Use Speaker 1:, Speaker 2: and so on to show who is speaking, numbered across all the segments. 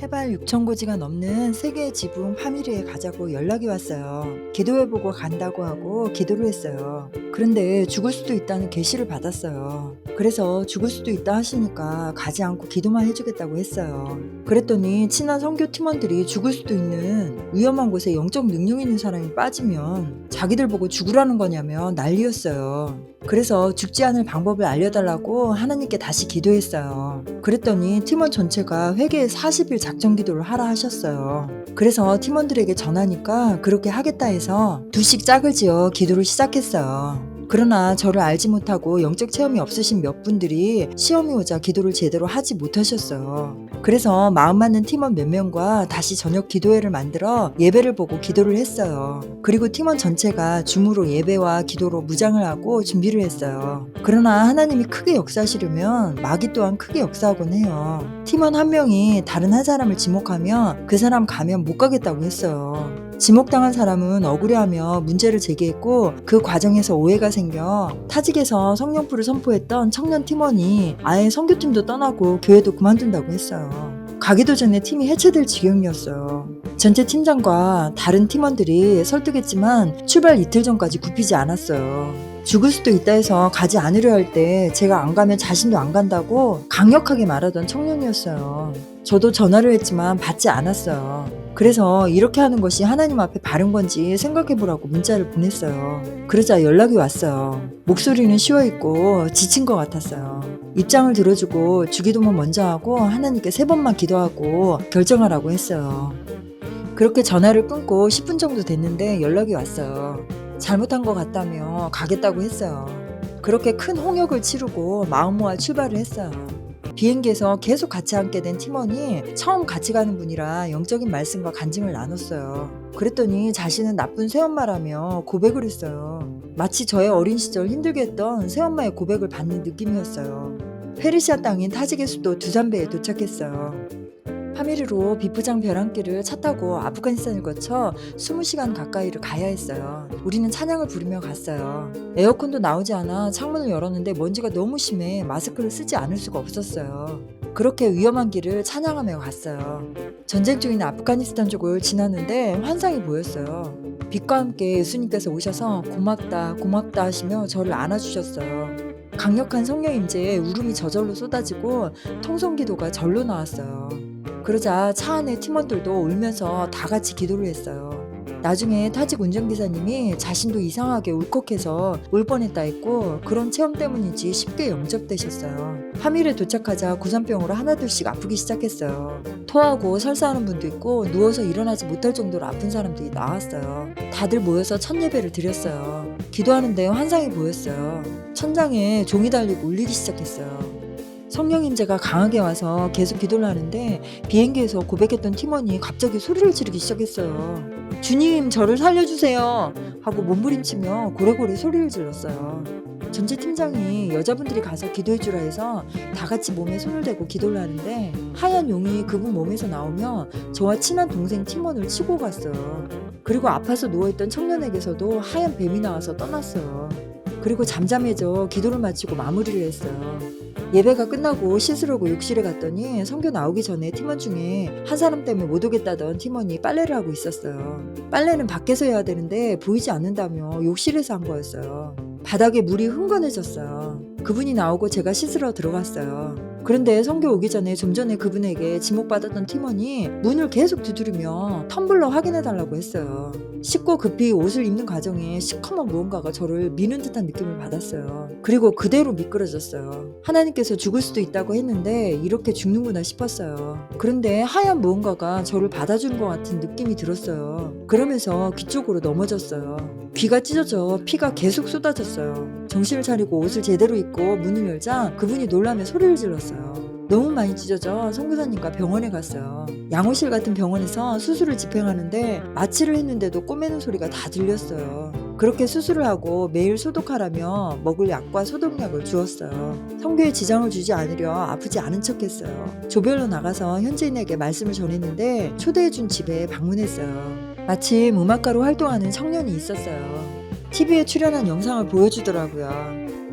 Speaker 1: 해발 6,000고지가 넘는 세계의 지붕 파미리에 가자고 연락이 왔어요. 기도해보고 간다고 하고 기도를 했어요. 그런데 죽을 수도 있다는 계시를 받았어요. 그래서 죽을 수도 있다 하시니까 가지 않고 기도만 해주겠다고 했어요. 그랬더니 친한 선교 팀원들이 죽을 수도 있는 위험한 곳에 영적 능력 있는 사람이 빠지면 자기들 보고 죽으라는 거냐며 난리였어요. 그래서 죽지 않을 방법을 알려달라고 하나님께 다시 기도했어요. 그랬더니 팀원 전체가 회개의 40일 작전 기도를 하라 하셨어요. 그래서 팀원들에게 전하니까 그렇게 하겠다 해서 2씩 짝을 지어 기도를 시작했어요. 그러나 저를 알지 못하고 영적 체험이 없으신 몇 분들이 시험이 오자 기도를 제대로 하지 못하셨어요. 그래서 마음 맞는 팀원 몇 명과 다시 저녁 기도회를 만들어 예배를 보고 기도를 했어요. 그리고 팀원 전체가 줌으로 예배와 기도로 무장을 하고 준비를 했어요. 그러나 하나님이 크게 역사하시려면 마귀 또한 크게 역사하곤 해요. 팀원 한 명이 다른 한 사람을 지목하면 그 사람 가면 못 가겠다고 했어요. 지목당한 사람은 억울해하며 문제를 제기했고 그 과정에서 오해가 생겨 타직에서 성령불을 선포했던 청년 팀원이 아예 선교팀도 떠나고 교회도 그만둔다고 했어요. 가기도 전에 팀이 해체될 지경이었어요. 전체 팀장과 다른 팀원들이 설득했지만 출발 이틀 전까지 굽히지 않았어요. 죽을 수도 있다 해서 가지 않으려 할 때 제가 안 가면 자신도 안 간다고 강력하게 말하던 청년이었어요. 저도 전화를 했지만 받지 않았어요. 그래서 이렇게 하는 것이 하나님 앞에 바른 건지 생각해보라고 문자를 보냈어요. 그러자 연락이 왔어요. 목소리는 쉬어있고 지친 것 같았어요. 입장을 들어주고 주기도만 먼저 하고 하나님께 3번만 기도하고 결정하라고 했어요. 그렇게 전화를 끊고 10분 정도 됐는데 연락이 왔어요. 잘못한 것 같다며 가겠다고 했어요. 그렇게 큰 홍역을 치르고 마음 모아 출발을 했어요. 비행기에서 계속 같이 앉게 된 팀원이 처음 같이 가는 분이라 영적인 말씀과 간증을 나눴어요. 그랬더니 자신은 나쁜 새엄마라며 고백을 했어요. 마치 저의 어린 시절 힘들게 했던 새엄마의 고백을 받는 느낌이었어요. 페르시아 땅인 타직의 수도 두산베에 도착했어요. 파미르로 비프장 벼랑길을 차 타고 아프가니스탄을 거쳐 20시간 가까이를 가야 했어요. 우리는 찬양을 부르며 갔어요. 에어컨도 나오지 않아 창문을 열었는데 먼지가 너무 심해 마스크를 쓰지 않을 수가 없었어요. 그렇게 위험한 길을 찬양하며 갔어요. 전쟁 중인 아프가니스탄 쪽을 지났는데 환상이 보였어요. 빛과 함께 예수님께서 오셔서 고맙다 고맙다 하시며 저를 안아주셨어요. 강력한 성령 임재에 울음이 저절로 쏟아지고 통성기도가 절로 나왔어요. 그러자 차 안에 팀원들도 울면서 다 같이 기도를 했어요. 나중에 타직 운전기사님이 자신도 이상하게 울컥해서 울 뻔했다 했고 그런 체험 때문인지 쉽게 영접되셨어요. 파밀에 도착하자 고산병으로 하나둘씩 아프기 시작했어요. 토하고 설사하는 분도 있고 누워서 일어나지 못할 정도로 아픈 사람들이 나왔어요. 다들 모여서 첫 예배를 드렸어요. 기도하는데 환상이 보였어요. 천장에 종이 달리고 울리기 시작했어요. 성령 임재가 강하게 와서 계속 기도를 하는데 비행기에서 고백했던 팀원이 갑자기 소리를 지르기 시작했어요. 주님 저를 살려주세요 하고 몸부림치며 고래고래 소리를 질렀어요. 전체 팀장이 여자분들이 가서 기도해주라 해서 다 같이 몸에 손을 대고 기도를 하는데 하얀 용이 그분 몸에서 나오며 저와 친한 동생 팀원을 치고 갔어요. 그리고 아파서 누워있던 청년에게서도 하얀 뱀이 나와서 떠났어요. 그리고 잠잠해져 기도를 마치고 마무리를 했어요. 예배가 끝나고 씻으려고 욕실에 갔더니 선교 나오기 전에 팀원 중에 한 사람 때문에 못 오겠다던 팀원이 빨래를 하고 있었어요. 빨래는 밖에서 해야 되는데 보이지 않는다며 욕실에서 한 거였어요. 바닥에 물이 흥건해졌어요. 그분이 나오고 제가 씻으러 들어갔어요. 그런데 선교 오기 전에 좀 전에 그분에게 지목받았던 팀원이 문을 계속 두드리며 텀블러 확인해달라고 했어요. 씻고 급히 옷을 입는 과정에 시커먼 무언가가 저를 미는 듯한 느낌을 받았어요. 그리고 그대로 미끄러졌어요. 하나님께서 죽을 수도 있다고 했는데 이렇게 죽는구나 싶었어요. 그런데 하얀 무언가가 저를 받아주는 것 같은 느낌이 들었어요. 그러면서 귀 쪽으로 넘어졌어요. 귀가 찢어져 피가 계속 쏟아졌어요. 정신을 차리고 옷을 제대로 입고 문을 열자 그분이 놀라며 소리를 질렀어요. 너무 많이 찢어져 선교사님과 병원에 갔어요. 양호실 같은 병원에서 수술을 집행하는데 마취를 했는데도 꼬매는 소리가 다 들렸어요. 그렇게 수술을 하고 매일 소독하라며 먹을 약과 소독약을 주었어요. 선교에 지장을 주지 않으려 아프지 않은 척했어요. 조별로 나가서 현지인에게 말씀을 전했는데 초대해준 집에 방문했어요. 마침 음악가로 활동하는 청년이 있었어요. TV에 출연한 영상을 보여주더라고요.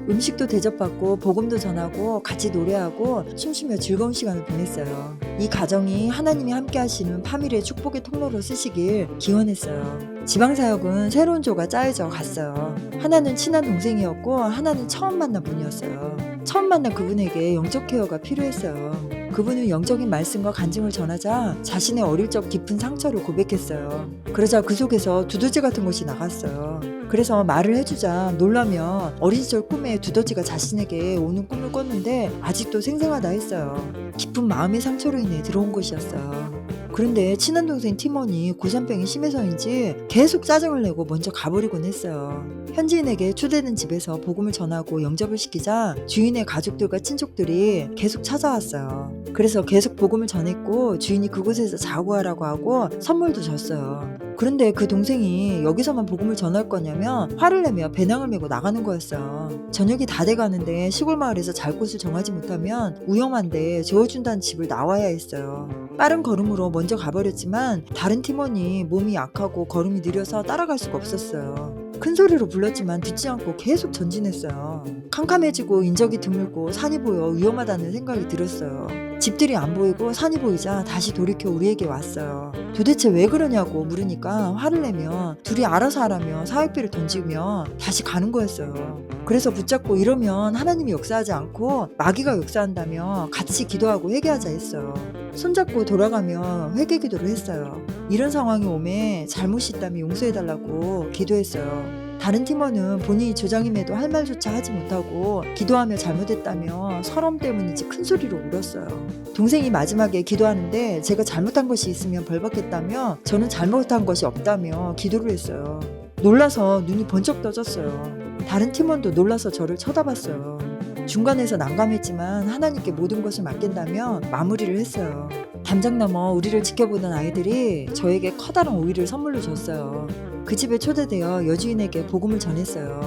Speaker 1: 음식도 대접받고 복음도 전하고 같이 노래하고 춤추며 즐거운 시간을 보냈어요. 이 가정이 하나님이 함께 하시는 파밀의 축복의 통로로 쓰시길 기원했어요. 지방사역은 새로운 조가 짜여져 갔어요. 하나는 친한 동생이었고 하나는 처음 만난 분이었어요. 처음 만난 그분에게 영적 케어가 필요했어요. 그분은 영적인 말씀과 간증을 전하자 자신의 어릴 적 깊은 상처를 고백했어요. 그러자 그 속에서 두더지 같은 것이 나갔어요. 그래서 말을 해주자 놀라며 어린 시절 꿈에 두더지가 자신에게 오는 꿈을 꿨는데 아직도 생생하다 했어요. 깊은 마음의 상처로 인해 들어온 것이었어요. 그런데 친한 동생 티몬이 고산병이 심해서인지 계속 짜증을 내고 먼저 가버리곤 했어요. 현지인에게 초대된 집에서 복음을 전하고 영접을 시키자 주인의 가족들과 친족들이 계속 찾아왔어요. 그래서 계속 복음을 전했고 주인이 그곳에서 자고 하라고 하고 선물도 줬어요. 그런데 그 동생이 여기서만 복음을 전할 거냐며 화를 내며 배낭을 메고 나가는 거였어요. 저녁이 다 돼가는데 시골 마을에서 잘 곳을 정하지 못하면 위험한데 재워준다는 집을 나와야 했어요. 빠른 걸음으로 먼저 가버렸지만 다른 팀원이 몸이 약하고 걸음이 느려서 따라갈 수가 없었어요. 큰 소리로 불렀지만 듣지 않고 계속 전진했어요. 캄캄해지고 인적이 드물고 산이 보여 위험하다는 생각이 들었어요. 집들이 안 보이고 산이 보이자 다시 돌이켜 우리에게 왔어요. 도대체 왜 그러냐고 물으니까 화를 내며 둘이 알아서 하라며 사역비를 던지며 다시 가는 거였어요. 그래서 붙잡고 이러면 하나님이 역사하지 않고 마귀가 역사한다며 같이 기도하고 회개하자 했어요. 손잡고 돌아가며 회개 기도를 했어요. 이런 상황이 오매 잘못이 있다면 용서해달라고 기도했어요. 다른 팀원은 본인이 조장임에도 할 말조차 하지 못하고 기도하며 잘못했다며 서러움 때문인지 큰 소리로 울었어요. 동생이 마지막에 기도하는데 제가 잘못한 것이 있으면 벌받겠다며 저는 잘못한 것이 없다며 기도를 했어요. 놀라서 눈이 번쩍 떠졌어요. 다른 팀원도 놀라서 저를 쳐다봤어요. 중간에서 난감했지만 하나님께 모든 것을 맡긴다며 마무리를 했어요. 담장 넘어 우리를 지켜보던 아이들이 저에게 커다란 오이를 선물로 줬어요. 그 집에 초대되어 여주인에게 복음을 전했어요.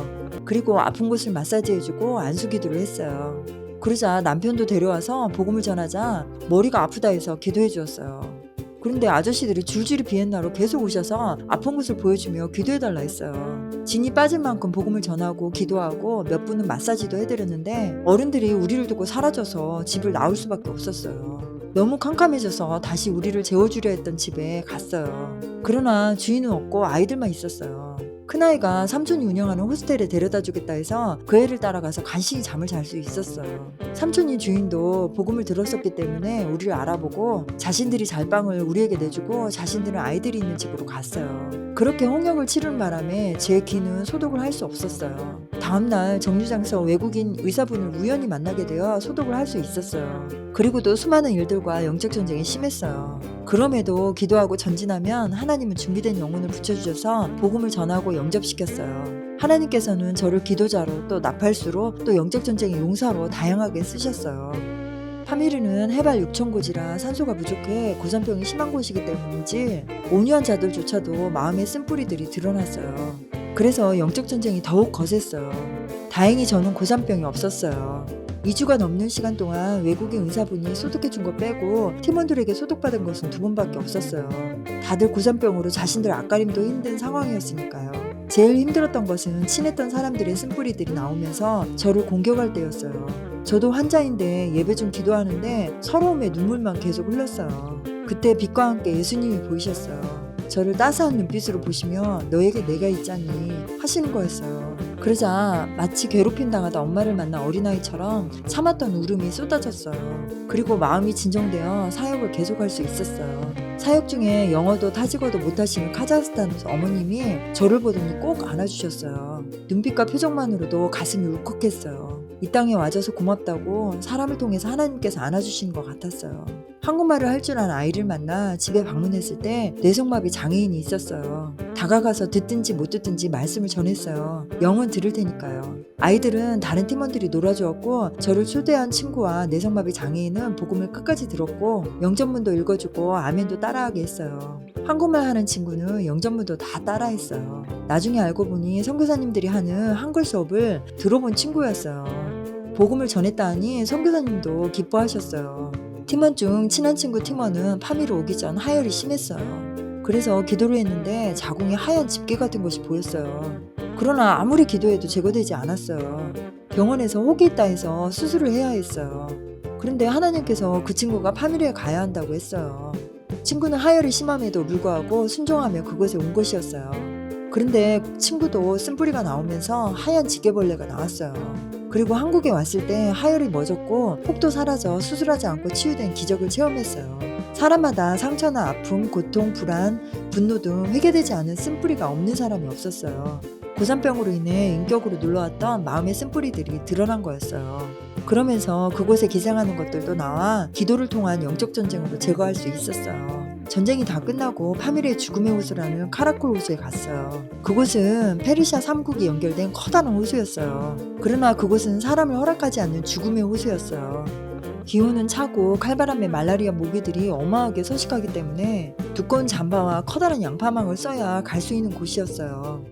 Speaker 1: 그리고 아픈 곳을 마사지해주고 안수기도를 했어요. 그러자 남편도 데려와서 복음을 전하자 머리가 아프다 해서 기도해 주었어요. 그런데 아저씨들이 줄줄이 비엔나로 계속 오셔서 아픈 곳을 보여주며 기도해달라 했어요. 진이 빠질 만큼 복음을 전하고 기도하고 몇 분은 마사지도 해드렸는데 어른들이 우리를 두고 사라져서 집을 나올 수밖에 없었어요. 너무 캄캄해져서 다시 우리를 재워주려 했던 집에 갔어요. 그러나 주인은 없고 아이들만 있었어요. 큰아이가 삼촌이 운영하는 호스텔에 데려다 주겠다 해서 그 애를 따라가서 간신히 잠을 잘 수 있었어요. 삼촌이 주인도 복음을 들었었기 때문에 우리를 알아보고 자신들이 잘 방을 우리에게 내주고 자신들은 아이들이 있는 집으로 갔어요. 그렇게 홍역을 치르는 바람에 제 귀는 소독을 할 수 없었어요. 다음날 정류장에서 외국인 의사분을 우연히 만나게 되어 소독을 할 수 있었어요. 그리고도 수많은 일들과 영적 전쟁이 심했어요. 그럼에도 기도하고 전진하면 하나님은 준비된 영혼을 붙여주셔서 복음을 전하고 영접시켰어요. 하나님께서는 저를 기도자로 또 나팔수로 또 영적 전쟁의 용사로 다양하게 쓰셨어요. 파미르는 해발 6,000고지라 산소가 부족해 고산병이 심한 곳이기 때문인지 온유한 자들조차도 마음의 쓴뿌리들이 드러났어요. 그래서 영적 전쟁이 더욱 거셌어요. 다행히 저는 고산병이 없었어요. 2주가 넘는 시간 동안 외국인 의사분이 소독해준 거 빼고 팀원들에게 소독받은 것은 2번밖에 없었어요. 다들 고산병으로 자신들 앞가림도 힘든 상황이었으니까요. 제일 힘들었던 것은 친했던 사람들의 쓴뿌리들이 나오면서 저를 공격할 때였어요. 저도 환자인데 예배 중 기도하는데 서러움에 눈물만 계속 흘렀어요. 그때 빛과 함께 예수님이 보이셨어요. 저를 따스한 눈빛으로 보시며 너에게 내가 있잖니 하시는 거였어요. 그러자 마치 괴롭힘 당하다 엄마를 만난 어린아이처럼 참았던 울음이 쏟아졌어요. 그리고 마음이 진정되어 사역을 계속할 수 있었어요. 사역 중에 영어도 타지거도 못하시는 카자흐스탄 어머님이 저를 보더니 꼭 안아주셨어요. 눈빛과 표정만으로도 가슴이 울컥했어요. 이 땅에 와줘서 고맙다고 사람을 통해서 하나님께서 안아주시는 것 같았어요. 한국말을 할 줄 아는 아이를 만나 집에 방문했을 때 뇌성마비 장애인이 있었어요. 다가가서 듣든지 못 듣든지 말씀을 전했어요. 영은 들을 테니까요. 아이들은 다른 팀원들이 놀아주었고 저를 초대한 친구와 뇌성마비 장애인은 복음을 끝까지 들었고 영전문도 읽어주고 아멘도 따라하게 했어요. 한국말 하는 친구는 영전문도 다 따라했어요. 나중에 알고 보니 선교사님들이 하는 한글 수업을 들어본 친구였어요. 복음을 전했다 하니 선교사님도 기뻐하셨어요. 팀원 중 친한 친구 팀원은 파미로 오기 전 하혈이 심했어요. 그래서 기도를 했는데 자궁에 하얀 집게 같은 것이 보였어요. 그러나 아무리 기도해도 제거되지 않았어요. 병원에서 혹이 있다 해서 수술을 해야 했어요. 그런데 하나님께서 그 친구가 파미리에 가야 한다고 했어요. 친구는 하혈이 심함에도 불구하고 순종하며 그곳에 온 것이었어요. 그런데 친구도 쓴뿌리가 나오면서 하얀 지게벌레가 나왔어요. 그리고 한국에 왔을 때 하혈이 멎었고 혹도 사라져 수술하지 않고 치유된 기적을 체험했어요. 사람마다 상처나 아픔, 고통, 불안, 분노 등 회개되지 않은 쓴뿌리가 없는 사람이 없었어요. 고산병으로 인해 인격으로 눌러왔던 마음의 쓴뿌리들이 드러난 거였어요. 그러면서 그곳에 기생하는 것들도 나와 기도를 통한 영적 전쟁으로 제거할 수 있었어요. 전쟁이 다 끝나고 파미르의 죽음의 호수라는 카라콜 호수에 갔어요. 그곳은 페르시아 3국이 연결된 커다란 호수였어요. 그러나 그곳은 사람을 허락하지 않는 죽음의 호수였어요. 기온은 차고 칼바람에 말라리아 모기들이 어마하게 서식하기 때문에 두꺼운 잠바와 커다란 양파망을 써야 갈 수 있는 곳이었어요.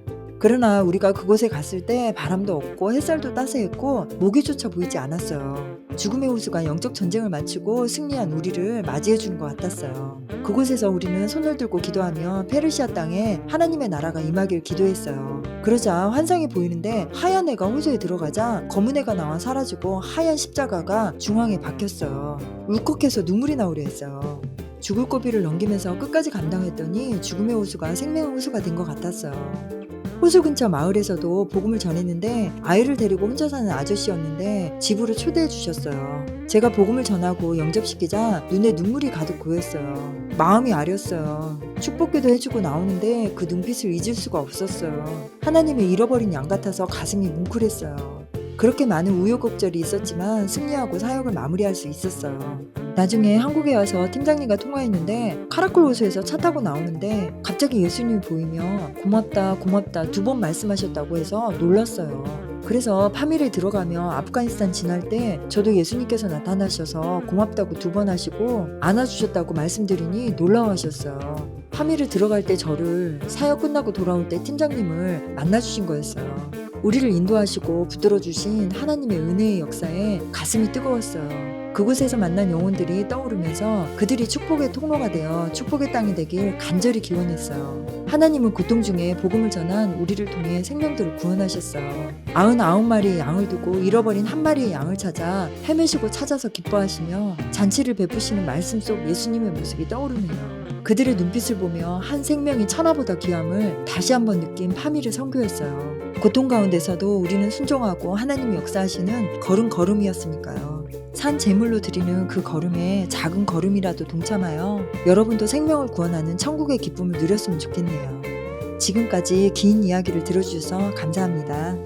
Speaker 1: 그러나 우리가 그곳에 갔을 때 바람도 없고 햇살도 따스했고 모기조차 보이지 않았어요. 죽음의 호수가 영적 전쟁을 마치고 승리한 우리를 맞이해주는 것 같았어요. 그곳에서 우리는 손을 들고 기도하며 페르시아 땅에 하나님의 나라가 임하길 기도했어요. 그러자 환상이 보이는데 하얀 애가 호수에 들어가자 검은 애가 나와 사라지고 하얀 십자가가 중앙에 박혔어요. 울컥해서 눈물이 나오려 했어요. 죽을 고비를 넘기면서 끝까지 감당했더니 죽음의 호수가 생명의 호수가 된 것 같았어요. 호수 근처 마을에서도 복음을 전했는데 아이를 데리고 혼자 사는 아저씨였는데 집으로 초대해 주셨어요. 제가 복음을 전하고 영접시키자 눈에 눈물이 가득 고였어요. 마음이 아렸어요. 축복기도 해주고 나오는데 그 눈빛을 잊을 수가 없었어요. 하나님의 잃어버린 양 같아서 가슴이 뭉클했어요. 그렇게 많은 우여곡절이 있었지만 승리하고 사역을 마무리할 수 있었어요. 나중에 한국에 와서 팀장님과 통화했는데 카라콜 호수에서 차 타고 나오는데 갑자기 예수님이 보이며 고맙다 고맙다 2번 말씀하셨다고 해서 놀랐어요. 그래서 파밀에 들어가며 아프가니스탄 지날 때 저도 예수님께서 나타나셔서 고맙다고 2번 하시고 안아주셨다고 말씀드리니 놀라워하셨어요. 파밀을 들어갈 때 저를 사역 끝나고 돌아올 때 팀장님을 만나주신 거였어요. 우리를 인도하시고 붙들어주신 하나님의 은혜의 역사에 가슴이 뜨거웠어요. 그곳에서 만난 영혼들이 떠오르면서 그들이 축복의 통로가 되어 축복의 땅이 되길 간절히 기원했어요. 하나님은 고통 중에 복음을 전한 우리를 통해 생명들을 구원하셨어요. 99마리의 양을 두고 잃어버린 한 마리의 양을 찾아 헤매시고 찾아서 기뻐하시며 잔치를 베푸시는 말씀 속 예수님의 모습이 떠오르네요. 그들의 눈빛을 보며 한 생명이 천하보다 귀함을 다시 한번 느낀 파미르 선교였어요. 고통 가운데서도 우리는 순종하고 하나님이 역사하시는 걸음걸음이었으니까요. 산 제물로 드리는 그 걸음에 작은 걸음이라도 동참하여 여러분도 생명을 구원하는 천국의 기쁨을 누렸으면 좋겠네요. 지금까지 긴 이야기를 들어주셔서 감사합니다.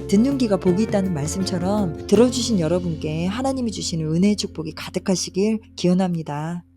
Speaker 1: 듣는 귀가 복이 있다는 말씀처럼 들어주신 여러분께 하나님이 주시는 은혜의 축복이 가득하시길 기원합니다.